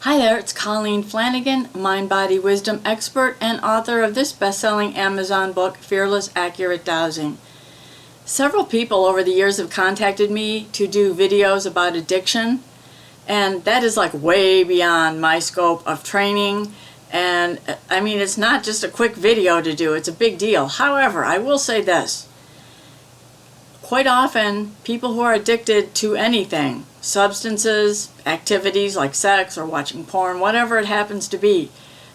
Hi there, it's Colleen Flanagan, mind, body, wisdom expert and author of this best-selling Amazon book, Fearless, Accurate Dowsing. Several people over the years have contacted me to do videos about addiction, and that is like way beyond my scope of training. And I mean, it's not just a quick video to do, it's a big deal. However, I will say this. Quite often, people who are addicted to anything, substances, activities like sex or watching porn, whatever it happens to be,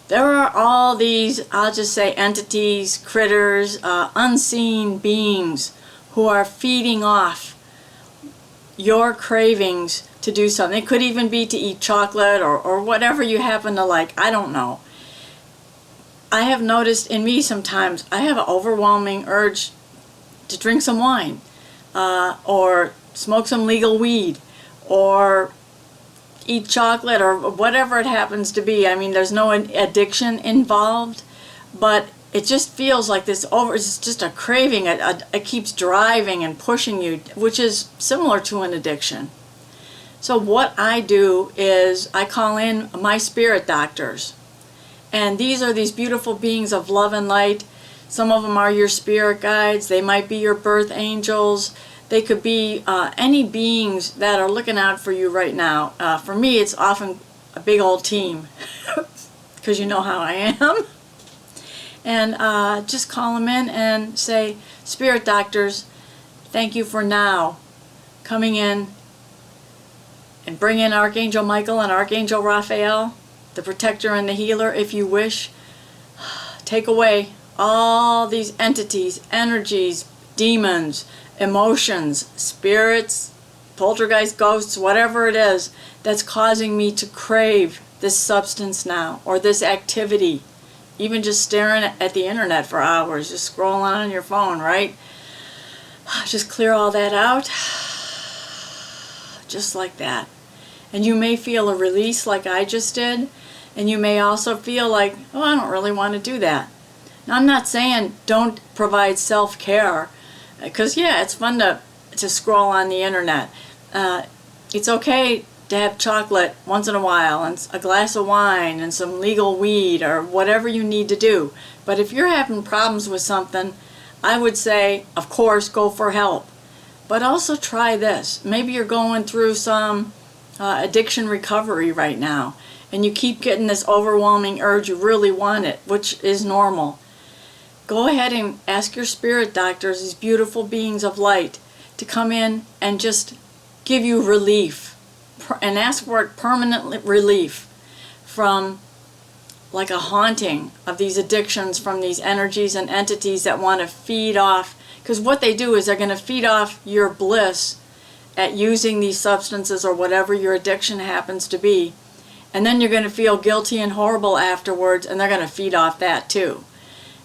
there are all these, I'll just say, entities, critters, unseen beings who are feeding off your cravings to do something. It could even be to eat chocolate or whatever you happen to like. I don't know. I have noticed in me sometimes I have an overwhelming urge to drink some wine. Or smoke some legal weed, or eat chocolate, or whatever it happens to be. I mean, there's no addiction involved, but it just feels like it's just a craving. It keeps driving and pushing you, which is similar to an addiction. So what I do is I call in my spirit doctors, and these are these beautiful beings of love and light. Some of them are your spirit guides. They might be your birth angels. They could be any beings that are looking out for you right now. For me, it's often a big old team, because you know how I am. And just call them in and say, Spirit doctors, thank you for now coming in and bring in Archangel Michael and Archangel Raphael, the protector and the healer, if you wish. Take away all these entities, energies, demons, emotions, spirits, poltergeist, ghosts, whatever it is that's causing me to crave this substance now, or this activity. Even just staring at the internet for hours, just scrolling on your phone, right? Just clear all that out, just like that. And you may feel a release like I just did, and you may also feel like, oh, I don't really want to do that. Now, I'm not saying don't provide self-care, because yeah, it's fun to scroll on the internet. It's okay to have chocolate once in a while, and a glass of wine, and some legal weed, or whatever you need to do. But if you're having problems with something, I would say, of course, go for help. But also try this. Maybe you're going through some addiction recovery right now, and you keep getting this overwhelming urge, you really want it, which is normal. Go ahead and ask your spirit doctors, these beautiful beings of light, to come in and just give you relief, and ask for it, permanent relief from like a haunting of these addictions, from these energies and entities that want to feed off. Because what they do is they're going to feed off your bliss at using these substances or whatever your addiction happens to be. And then you're going to feel guilty and horrible afterwards, and they're going to feed off that too.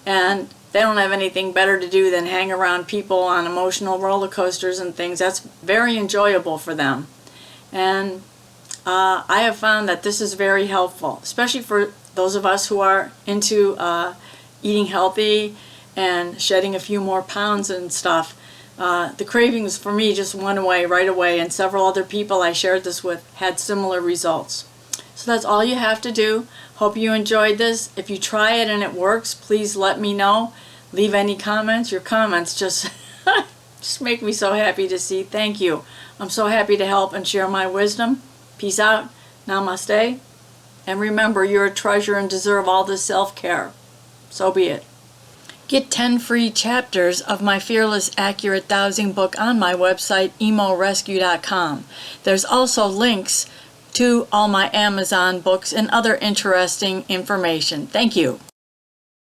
And they don't have anything better to do than hang around people on emotional roller coasters and things. That's very enjoyable for them. And I have found that this is very helpful, especially for those of us who are into eating healthy and shedding a few more pounds and stuff. The cravings for me just went away right away, and several other people I shared this with had similar results. So that's all you have to do. Hope you enjoyed this. If you try it and it works, please let me know. Leave any comments. Your comments just make me so happy to see. Thank you. I'm so happy to help and share my wisdom. Peace out. Namaste. And remember, you're a treasure and deserve all this self-care. So be it. Get 10 free chapters of my Fearless, Accurate Dowsing book on my website, emorescue.com. There's also links to all my Amazon books and other interesting information. Thank you.